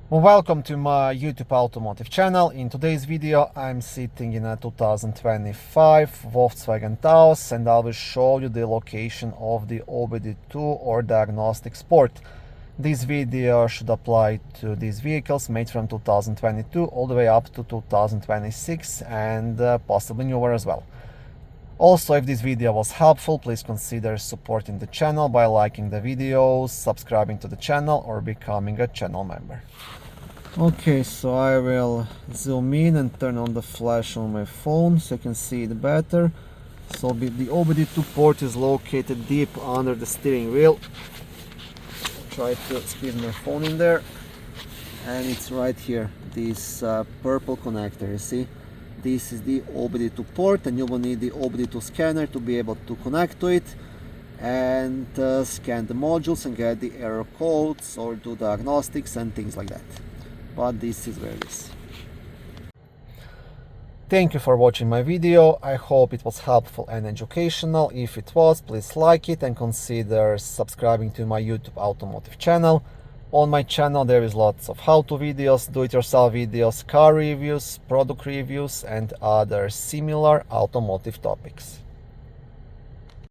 Welcome to my YouTube automotive channel. In today's video I'm sitting in a 2025 Volkswagen Taos and I will show you the location of the OBD-II or Diagnostic Sport. This video should apply to these vehicles made from 2022 all the way up to 2026 and possibly newer as well. Also, if this video was helpful, please consider supporting the channel by liking the videos, subscribing to the channel, or becoming a channel member. Okay, so I will zoom in and turn on the flash on my phone so you can see it better. So the OBD-II port is located deep under the steering wheel. Try to squeeze my phone in there. And it's right here, this purple connector, you see? This is the OBD-II port, and you will need the OBD-II scanner to be able to connect to it and scan the modules and get the error codes or do diagnostics and things like that. But this is where it is. Thank you for watching my video. I hope it was helpful and educational. If it was, please like it and consider subscribing to my YouTube automotive channel. On my channel there is lots of how-to videos, do-it-yourself videos, car reviews, product reviews and other similar automotive topics.